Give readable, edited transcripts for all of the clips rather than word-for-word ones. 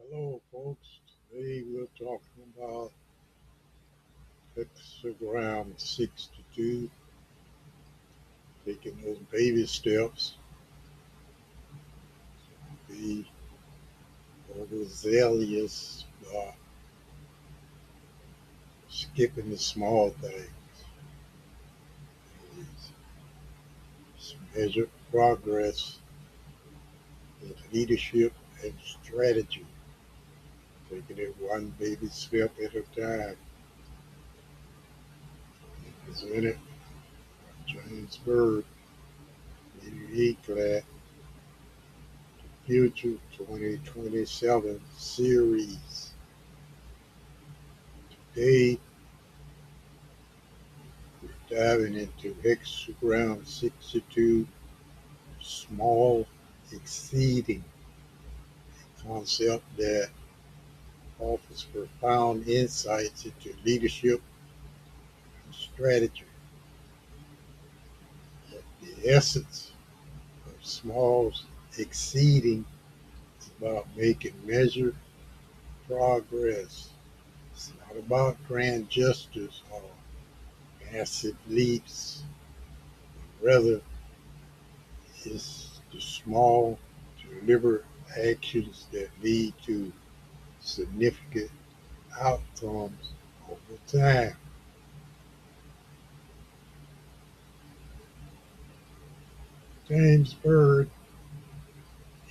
Hello, folks. Today we're talking about hexagram 62, taking those baby steps, be overzealous by skipping the small things. Measure progress in leadership and strategy, taking it one baby step at a time. Presented by James Bird, Clad, Future 2027 series. Today, diving into hexagram 62, small exceeding, a concept that offers profound insights into leadership and strategy. At the essence of small exceeding is about making measured progress. It's not about grand gestures or massive leaps. Rather, it's the small, deliberate actions that lead to significant outcomes over time. James Bird,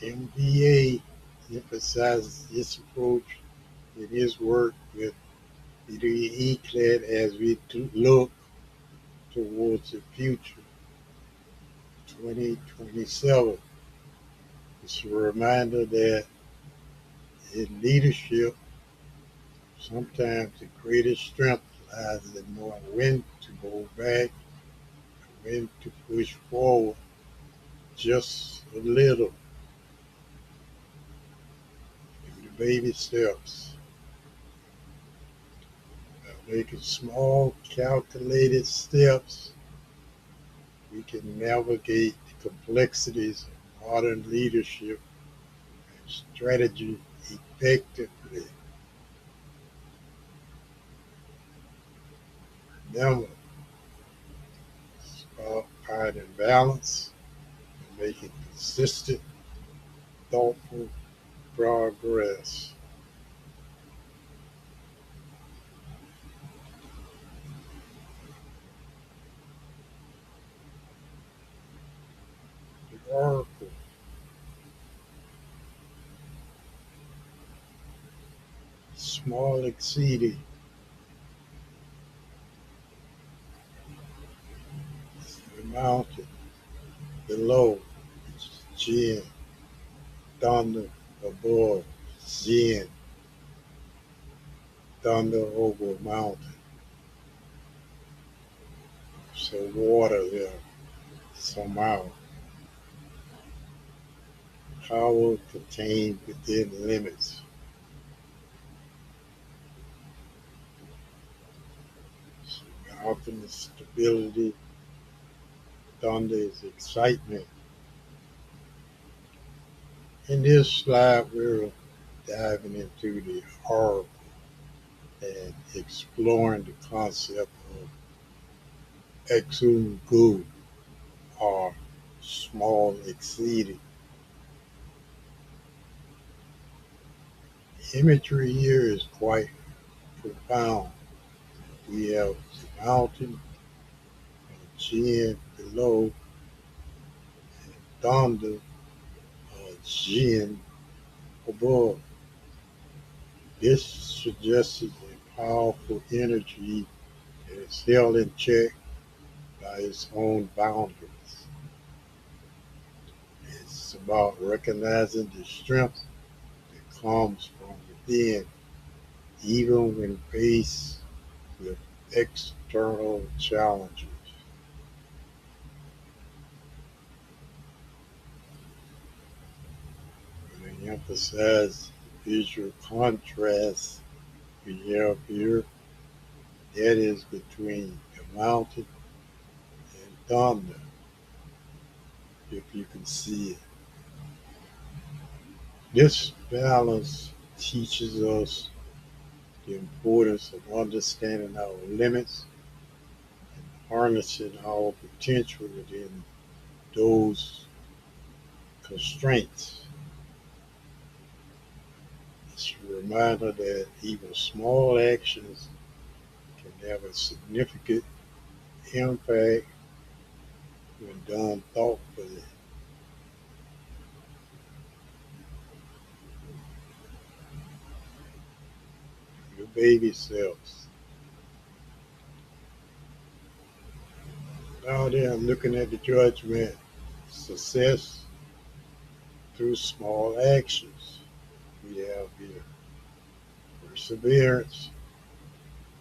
MBA, emphasizes this approach in his work with the ECLAD as we look towards the future, 2027. It's a reminder that in leadership, sometimes the greatest strength lies in knowing when to go back and when to push forward just a little. Do the baby steps. By making small, calculated steps, we can navigate the complexities of modern leadership and strategy effectively. Remember, it's about finding balance and making consistent, thoughtful progress. The oracle, small exceeding, the mountain below, Jin, thunder above, Jin, thunder over mountain. So water there somehow. Power contained within limits. So mountain is stability, thunder is excitement. In this slide, we're diving into the oracle and exploring the concept of exum gu, or small exceeding. The imagery here is quite profound. We have the mountain and Jin below, and thunder or Jin above. This suggests a powerful energy that is held in check by its own boundaries. It's about recognizing the strength that comes from within, even when faced with external challenges. We emphasize the visual contrast we have here, that is between the mountain and thunder, if you can see it. This balance teaches us the importance of understanding our limits and harnessing our potential within those constraints. It's a reminder that even small actions can have a significant impact when done thoughtfully. Your baby selves. Now there I'm looking at the judgment. Success through small actions. We have here perseverance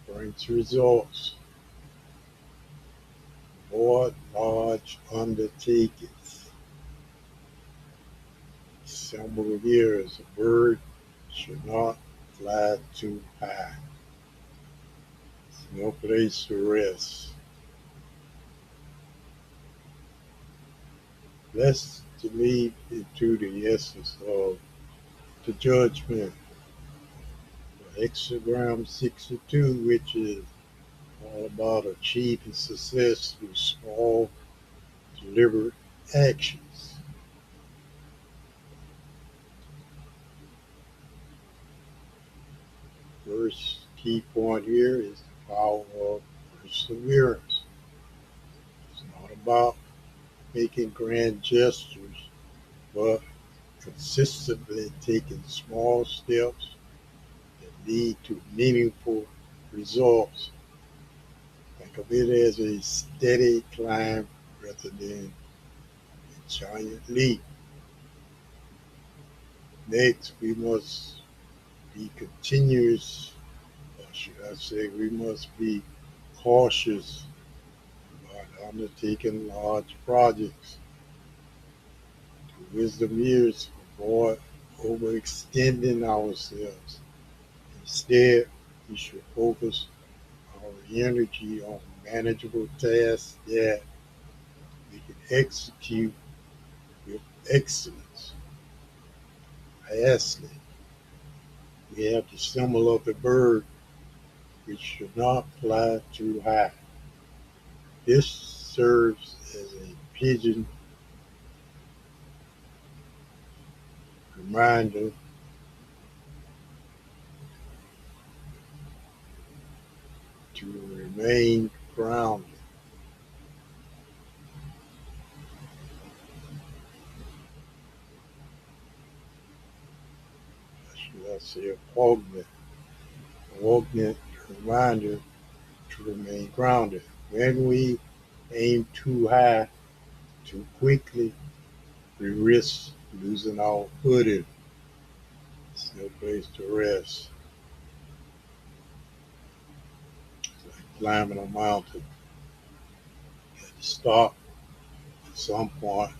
brings results. Avoid large undertakings. Symbol here is a bird should not fly too high. It's no place to rest. Let's lead into the essence of the judgment. Hexagram 62, which is all about achieving success through small, deliberate actions. First key point here is the power of perseverance. It's not about making grand gestures, but consistently taking small steps that lead to meaningful results. Think of it as a steady climb rather than a giant leap. Next, we must be continuous, or should I say, we must be cautious about undertaking large projects. The wisdom here is to avoid overextending ourselves. Instead, we should focus our energy on manageable tasks that we can execute with excellence. Lastly, we have the symbol of the bird, which should not fly too high. This serves as a pigeon reminder to remain grounded. Should I say a poignant reminder to remain grounded. When we aim too high, too quickly, we risk losing our footing. There's no place to rest. It's like climbing a mountain. You have to stop at some point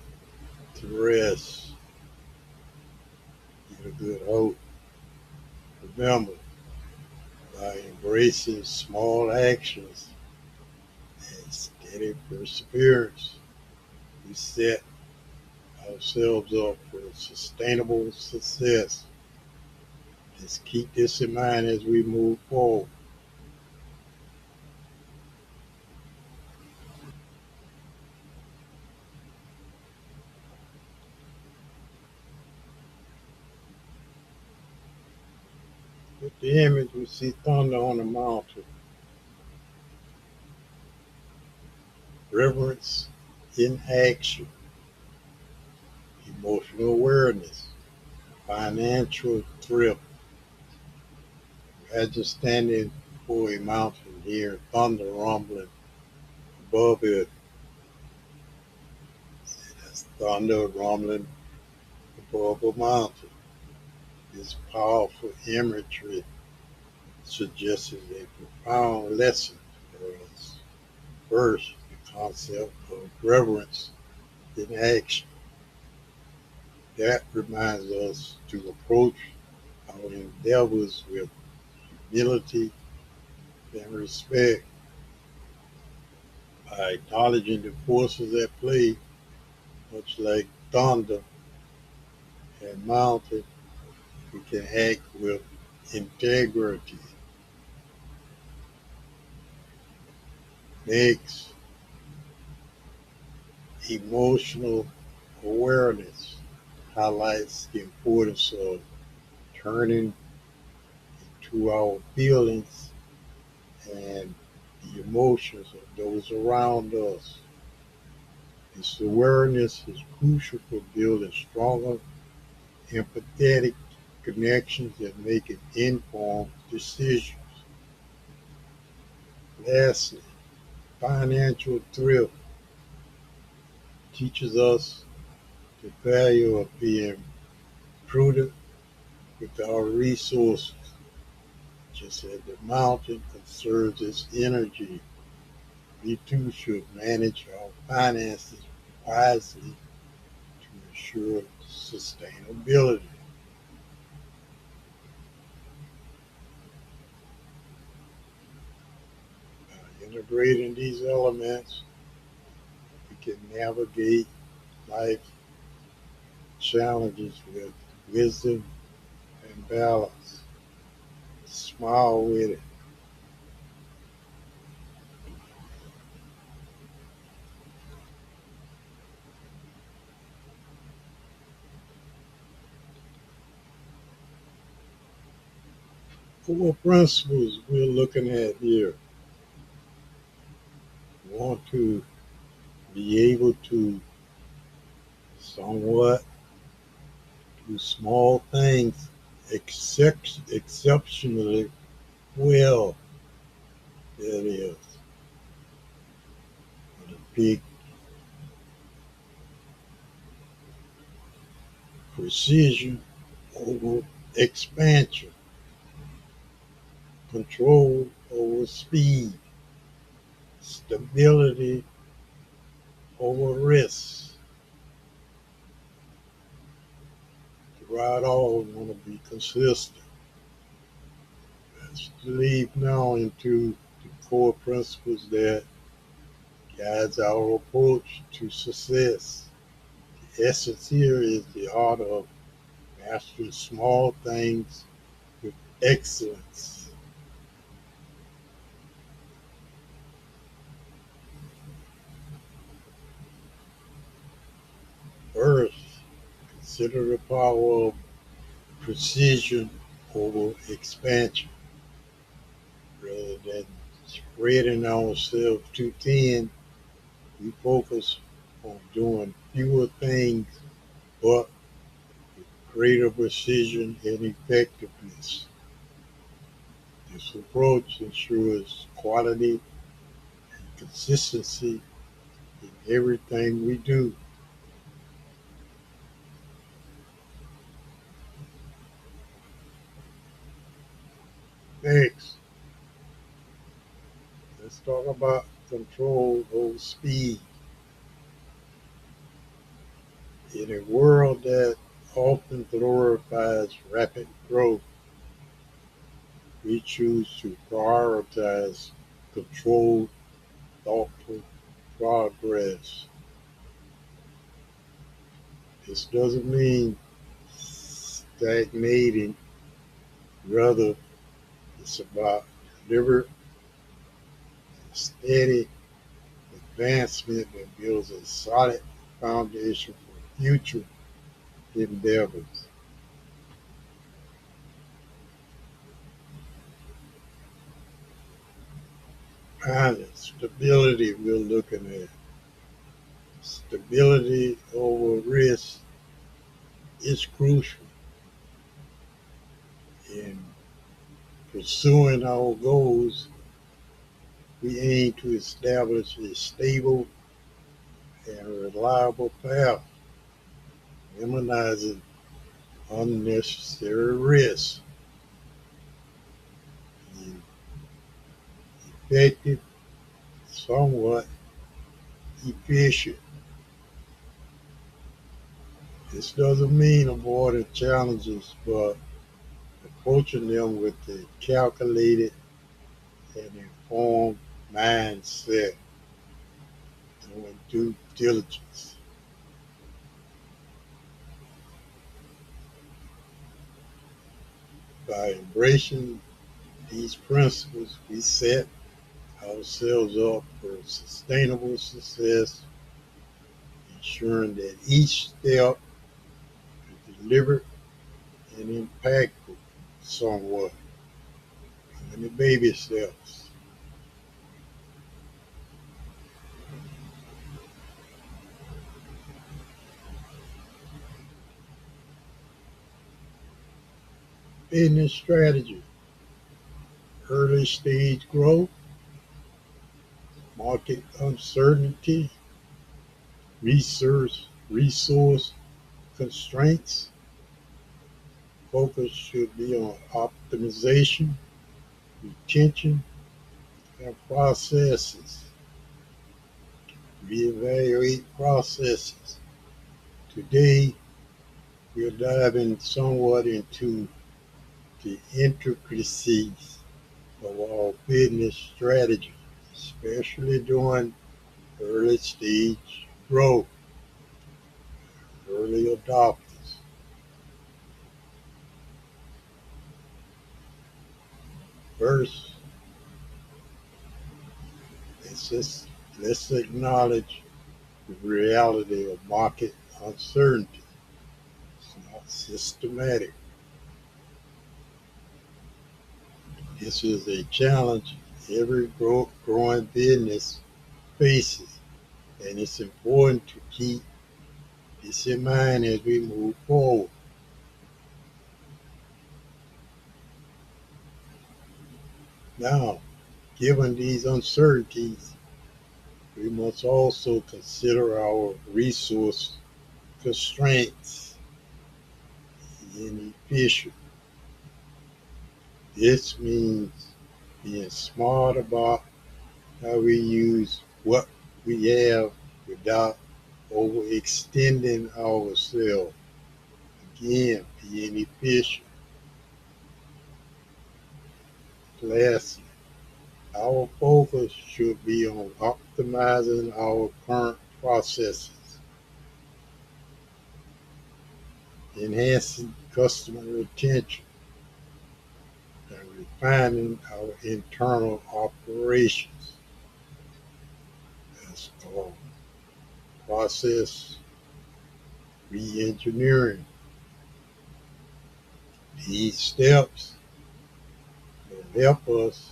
to rest. Get a good hope. Remember, by embracing small actions and steady perseverance, we set ourselves up for sustainable success. Let's keep this in mind as we move forward. With the image, we see thunder on the mountain, reverence in action, emotional awareness, financial thrift. Imagine standing before a mountain, hearing thunder rumbling above it. That's thunder rumbling above a mountain. This powerful imagery suggests a profound lesson for us. First, the concept of reverence in action. That reminds us to approach our endeavors with humility and respect by acknowledging the forces at play, much like thunder and mountain. we can act with integrity. Next, emotional awareness highlights the importance of turning to our feelings and the emotions of those around us. This awareness is crucial for building stronger, empathetic connections and making informed decisions. Lastly, financial thrift teaches us the value of being prudent with our resources. Just as the mountain conserves its energy, we too should manage our finances wisely to ensure sustainability. By integrating these elements, we can navigate life's challenges with wisdom and balance. Smile with it. Four principles we're looking at here. We want to be able to somewhat do small things exceptionally well. That is, with a big precision over expansion, control over speed, stability over risk. Throughout all, we want to be consistent. Let's lead now into the core principles that guides our approach to success. The essence here is the art of mastering small things with excellence. First, consider the power of precision over expansion. Rather than spreading ourselves too thin, we focus on doing fewer things but with greater precision and effectiveness. This approach ensures quality and consistency in everything we do. Next, let's talk about control over speed. In a world that often glorifies rapid growth, we choose to prioritize controlled, thoughtful progress. This doesn't mean stagnating, rather, it's about deliberate, steady advancement that builds a solid foundation for future endeavors. Finally, stability we're looking at. Stability over risk is crucial in pursuing our goals. We aim to establish a stable and reliable path, minimizing unnecessary risks. The effective, somewhat efficient. This doesn't mean avoiding challenges, but approaching them with a calculated and informed mindset, doing due diligence. By embracing these principles, we set ourselves up for sustainable success, ensuring that each step is deliberate and impactful somewhat, in the baby steps. Business strategy, early stage growth, market uncertainty, resource constraints. Focus should be on optimization, retention, and processes. Reevaluate processes. Today, we're diving somewhat into the intricacies of our business strategy, especially during early stage growth, early adopters. First, let's acknowledge the reality of market uncertainty. It's not systematic. This is a challenge every growing business faces, and it's important to keep this in mind as we move forward. Now, given these uncertainties, we must also consider our resource constraints in efficient. This means being smart about how we use what we have without overextending ourselves. Again, being efficient. Lastly, our focus should be on optimizing our current processes, enhancing customer retention, and refining our internal operations. That's called process re-engineering. These steps will help us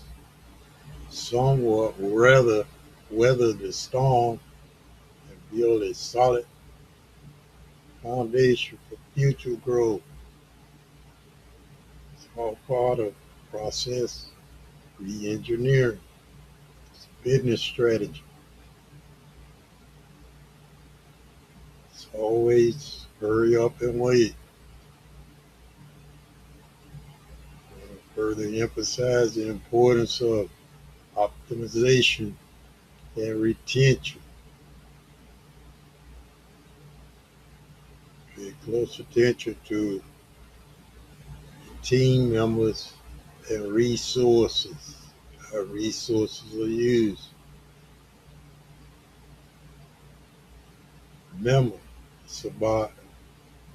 somewhat weather the storm and build a solid foundation for future growth. It's all part of process re-engineering. It's business strategy. It's always hurry up and wait. I want to further emphasize the importance of optimization and retention. Pay close attention to team members and resources. How resources are used. Remember, it's about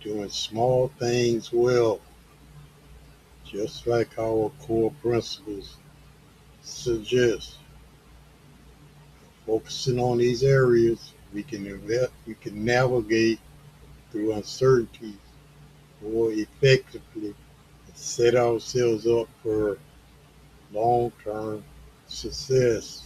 doing small things well, just like our core principles suggest. Focusing on these areas, we can navigate through uncertainties more effectively and set ourselves up for long-term success.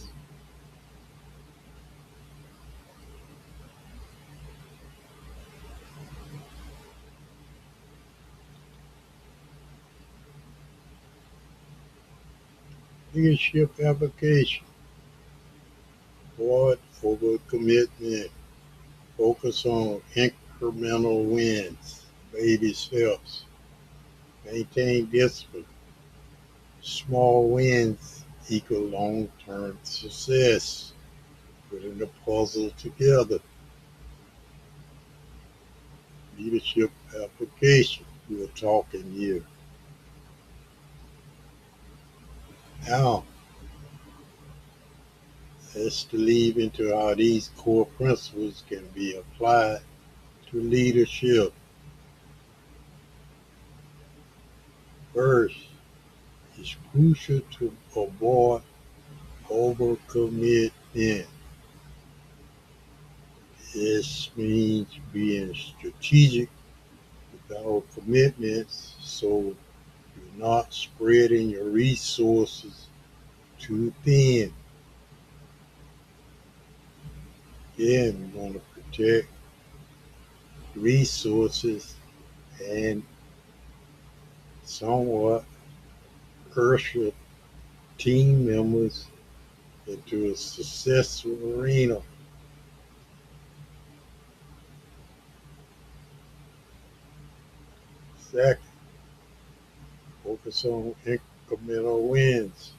Leadership application, avoid overcommitment, focus on incremental wins, baby steps, maintain discipline. Small wins equal long-term success. Putting the puzzle together. Leadership application. We're talking here. Now, let's delve into how these core principles can be applied to leadership. First, it's crucial to avoid overcommitment. This means being strategic with our commitments so you're not spreading your resources too thin. Again, we want to protect resources and somewhat usher team members into a successful arena. Second, focus on incremental wins.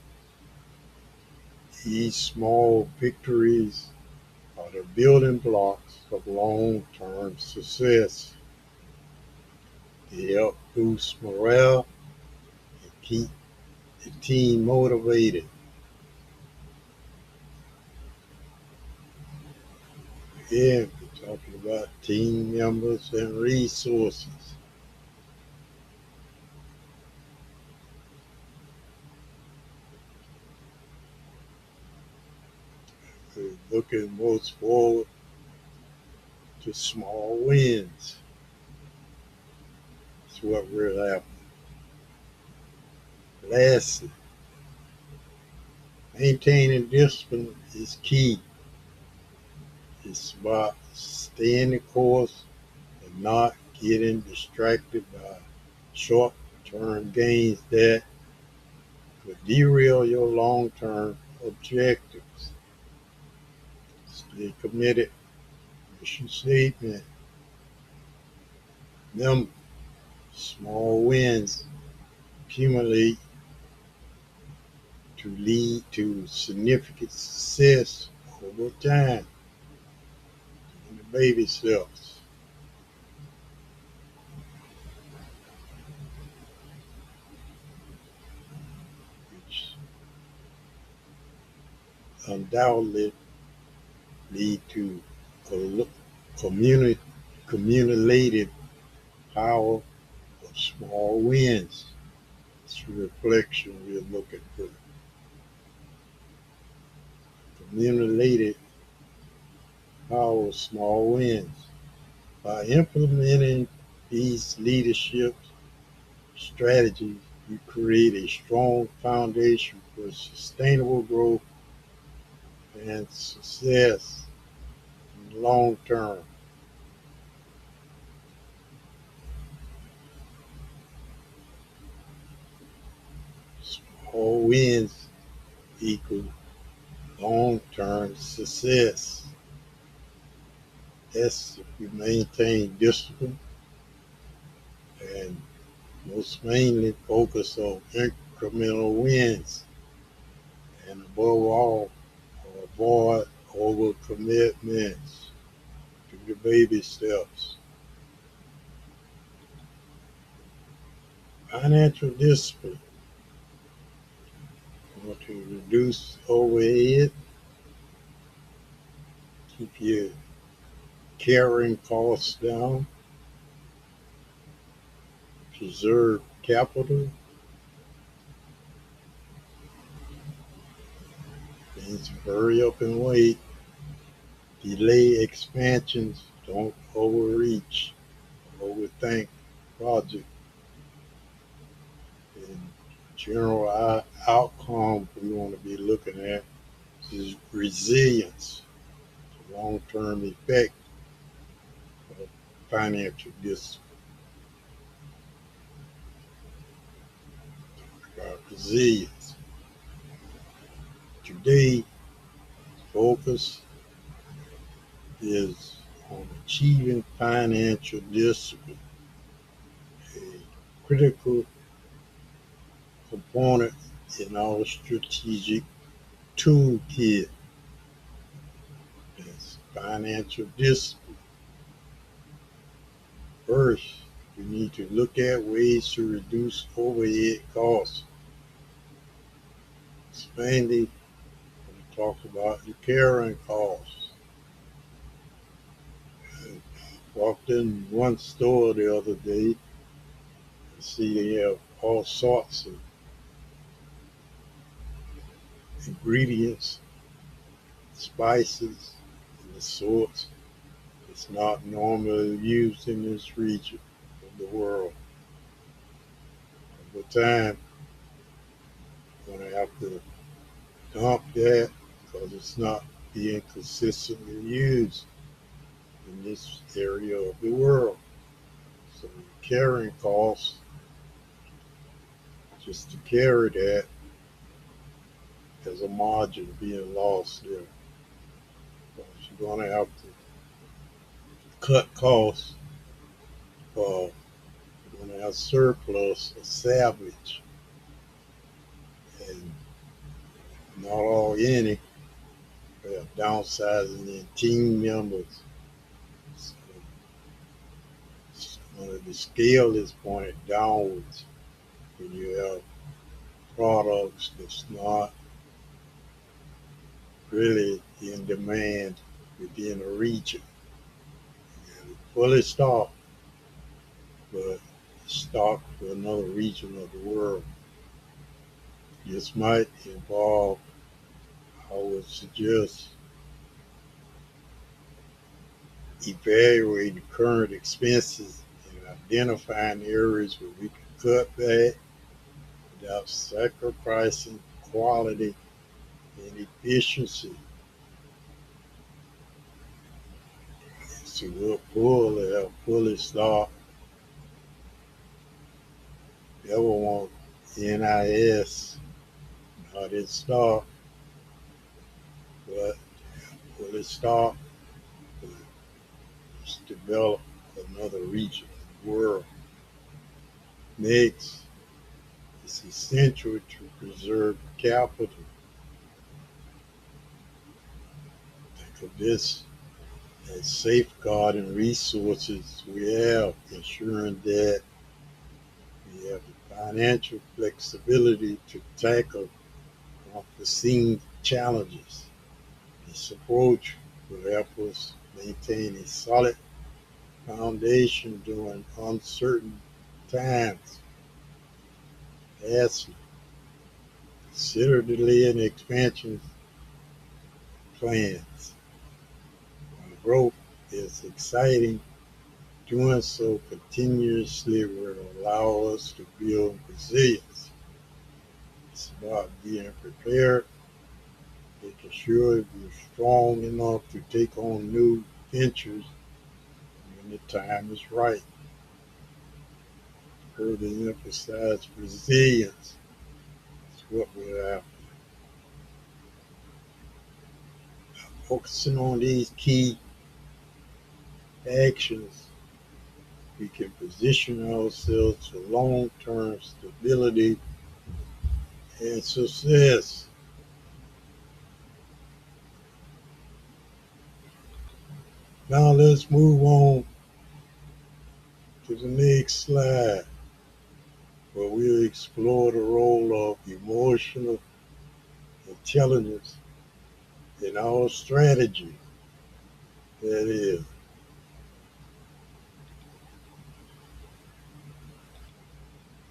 These small victories are the building blocks of long-term success. They help boost morale and keep the team motivated. Again, we're talking about team members and resources. We're looking most forward to small wins. That's what we're after. Lastly, maintaining discipline is key. It's about staying the course and not getting distracted by short-term gains that could derail your long-term objectives. Stay committed. Mission statement. Remember, small wins accumulate to lead to significant success over time. In the baby steps, which undoubtedly lead to communi- cumulative power of small wins. It's a reflection we're looking for. Cumulative power of small wins. By implementing these leadership strategies, you create a strong foundation for sustainable growth and success in the long term. Small wins equal long-term success. That's if you maintain discipline and most mainly focus on incremental wins and above all, avoid overcommitments. Do the baby steps. Financial discipline. You want to reduce overhead, keep your carrying costs down, preserve capital, means hurry up and wait, delay expansions, don't overreach, overthink project, and general outcome we want to be looking at is resilience, the long-term effect of financial discipline. About resilience. Today, focus is on achieving financial discipline, a critical component in our strategic toolkit. Is financial discipline. First, we need to look at ways to reduce overhead costs. Expanding, we talk about your carrying costs. I walked in one store the other day and see they have all sorts of ingredients, spices, and the sorts that's not normally used in this region of the world. Over time, we're going to have to dump that because it's not being consistently used in this area of the world. So the carrying costs just to carry that, there's a margin being lost there. So you're going to have to cut costs, or you're going to have surplus or salvage, and not all any. We have downsizing in team members. So the scale is pointed downwards when you have products that's not really in demand within a region. And fully stocked, but stocked for another region of the world. This might involve, I would suggest, evaluating current expenses and identifying areas where we can cut back without sacrificing quality and efficiency. So we'll fully stock. Never want NIS, not in stock, but fully stock. Let's develop another region of the world. Next, it's essential to preserve capital. Think of this as safeguarding resources we have, ensuring that we have the financial flexibility to tackle unforeseen challenges. This approach will help us maintain a solid foundation during uncertain times. Lastly, consider delaying expansion plans. While growth is exciting, doing so continuously will allow us to build resilience. It's about being prepared, making sure you're strong enough to take on new ventures when the time is right. Further emphasize resilience. It's what we're after. Focusing on these key actions, we can position ourselves for long-term stability and success. Now let's move on to the next slide, where we'll explore the role of emotional intelligence in our strategy. That is,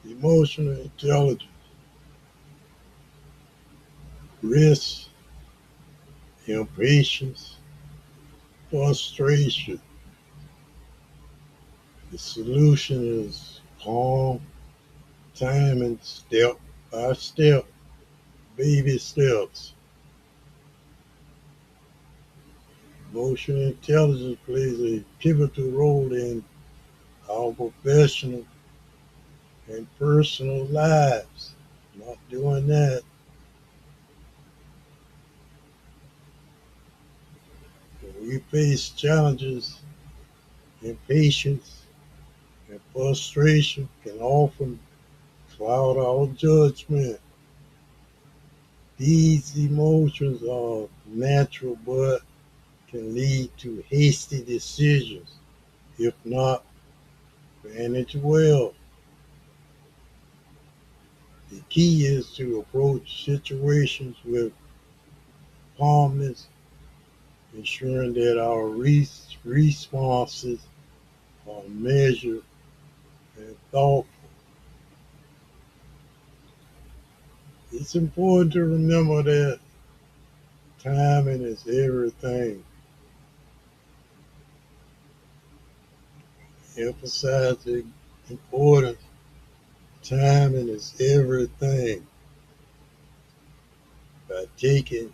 emotional intelligence, risk, impatience, frustration. The solution is calm, timing, step by step, baby steps. Emotional intelligence plays a pivotal role in our professional and personal lives. Not doing that, when we face challenges, impatience and frustration can often cloud our judgment. These emotions are natural but can lead to hasty decisions if not managed well. The key is to approach situations with calmness, ensuring that our responses are measured and thoughtful. It's important to remember that timing is everything. Emphasize the importance. Timing is everything. By taking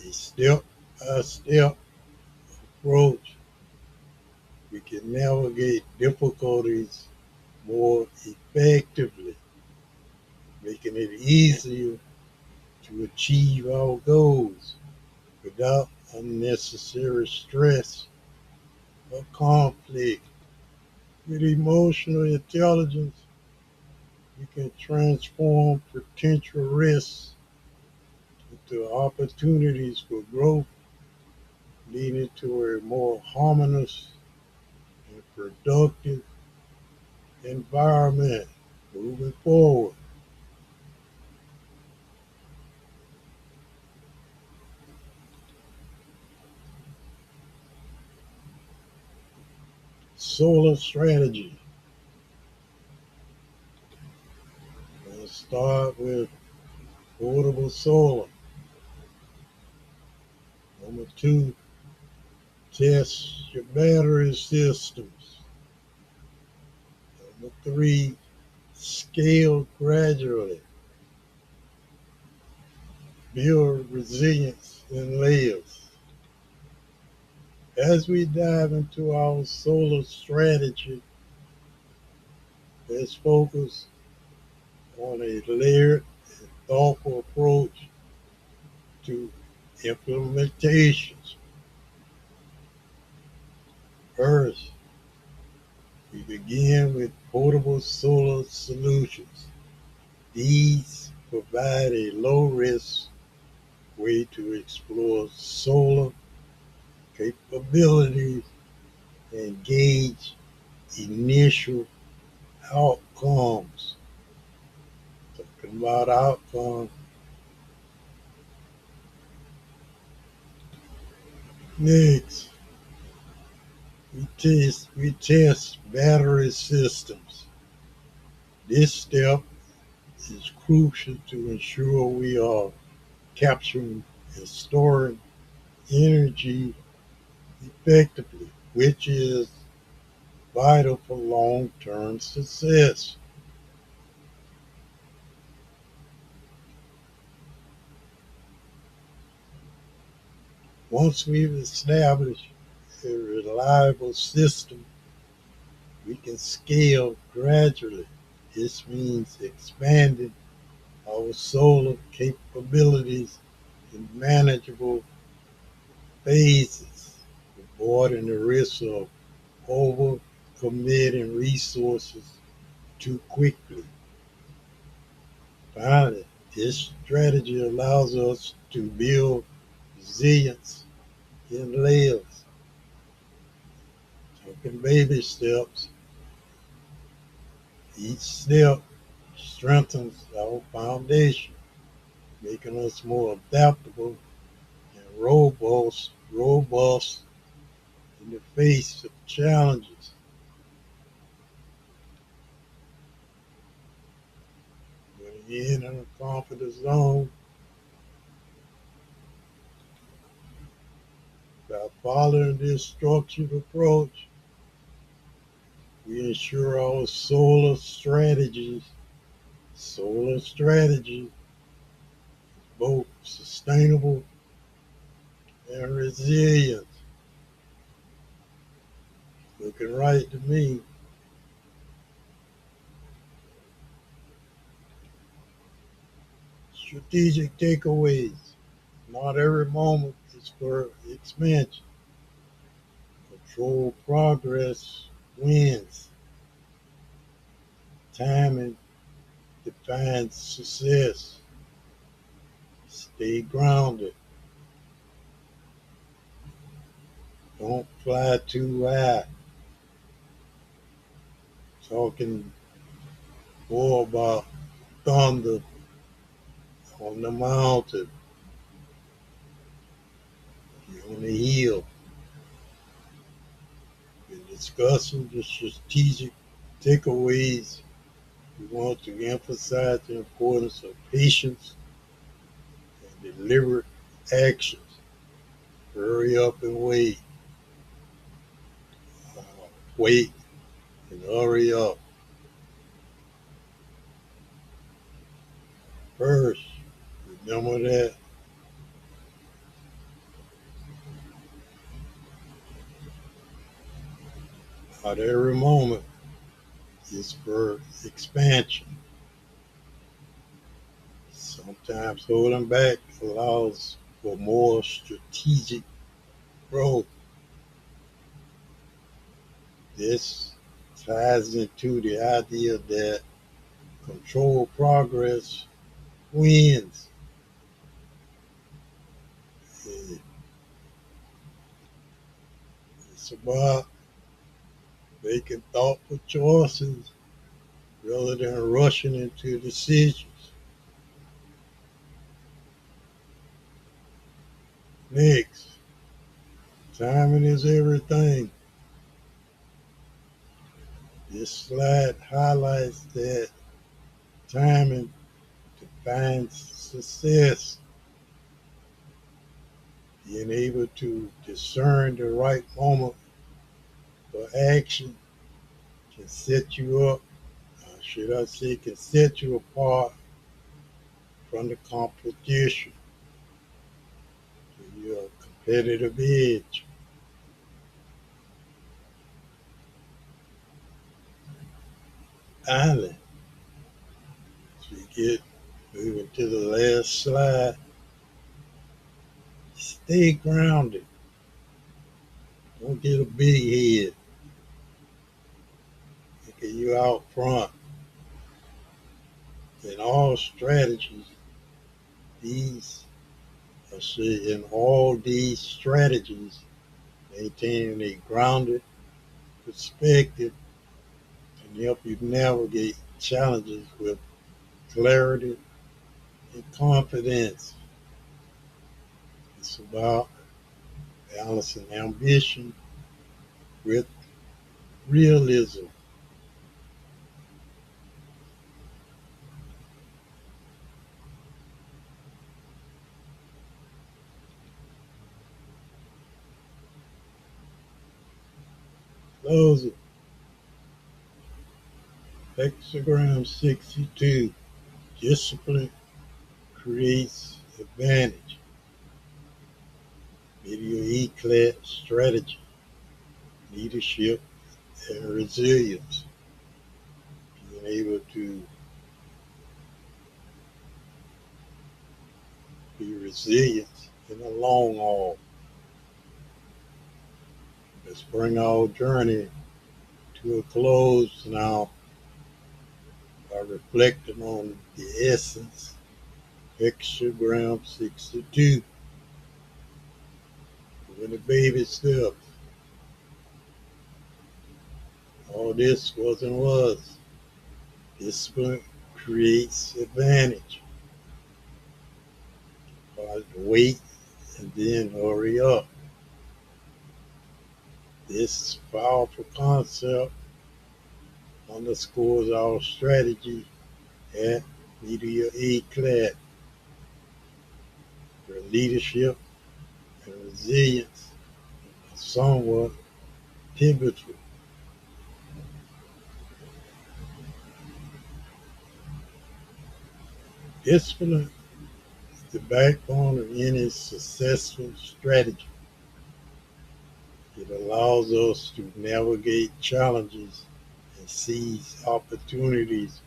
a step-by-step approach, we can navigate difficulties more effectively, making it easier to achieve our goals without unnecessary stress or conflict. With emotional intelligence, we can transform potential risks into opportunities for growth, leading to a more harmonious and productive environment moving forward. Solar strategy. Let's start with portable solar. Number two, test your battery systems. Number three, scale gradually. Build resilience in layers. As we dive into our solar strategy, let's focus on a layered and thoughtful approach to implementations. First, we begin with portable solar solutions. These provide a low-risk way to explore solar capabilities and gauge initial outcomes. Talking about outcomes. Next, we test battery systems. This step is crucial to ensure we are capturing and storing energy effectively, which is vital for long-term success. Once we've established a reliable system, we can scale gradually. This means expanding our solar capabilities in manageable phases, avoiding the risk of overcommitting resources too quickly. Finally, this strategy allows us to build resilience in layers. Taking baby steps, each step strengthens our foundation, making us more adaptable and robust in the face of challenges. When you're in a confident zone, by following this structured approach, we ensure our solar strategy, both sustainable and resilient. Looking right to me. Strategic takeaways. Not every moment is for expansion. Control progress wins. Timing defines success. Stay grounded. Don't fly too high. Talking more about thunder on the mountain, on the hill. In discussing the strategic takeaways, we want to emphasize the importance of patience deliberate actions. Hurry up and wait. Uh, Wait and hurry up. First, remember that at every moment is for expansion. Sometimes holding back allows for more strategic growth. This ties into the idea that controlled progress wins. It's about making thoughtful choices rather than rushing into decisions. Next, timing is everything. This slide highlights that timing defines success. Being able to discern the right moment for action can set you up, should I say, can set you apart from the competition, to your competitive edge. Finally, as we get moving to the last slide, stay grounded. Don't get a big head. Thinking you out front. In all strategies, these in all these strategies, maintaining a grounded perspective can help you navigate challenges with clarity and confidence. It's about balancing ambition with realism. Those hexagram 62. Discipline creates advantage. Video eclat strategy, leadership, and resilience. Being able to be resilient in the long haul. Let's bring our journey to a close now by reflecting on the essence, hexagram 62, when the baby steps. All this was. Discipline creates advantage. Wait and then hurry up. This powerful concept underscores our strategy at Media Eclat, where leadership and resilience are somewhat pivotal. Discipline is the backbone of any successful strategy. It allows us to navigate challenges and seize opportunities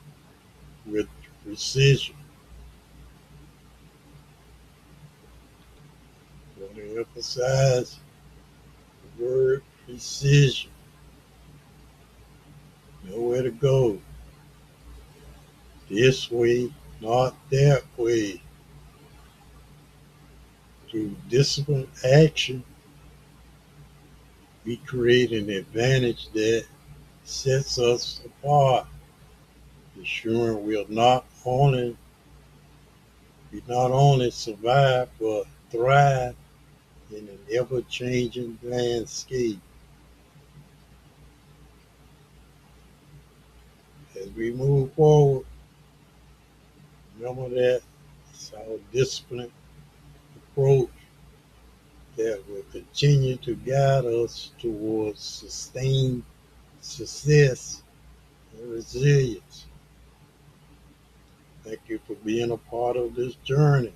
with precision. I want to emphasize the word precision. Nowhere to go. This way, not that way. Through disciplined action, we create an advantage that sets us apart, ensuring we not only survive but thrive in an ever-changing landscape. As we move forward, remember that it's our discipline approach that will continue to guide us towards sustained success and resilience. Thank you for being a part of this journey.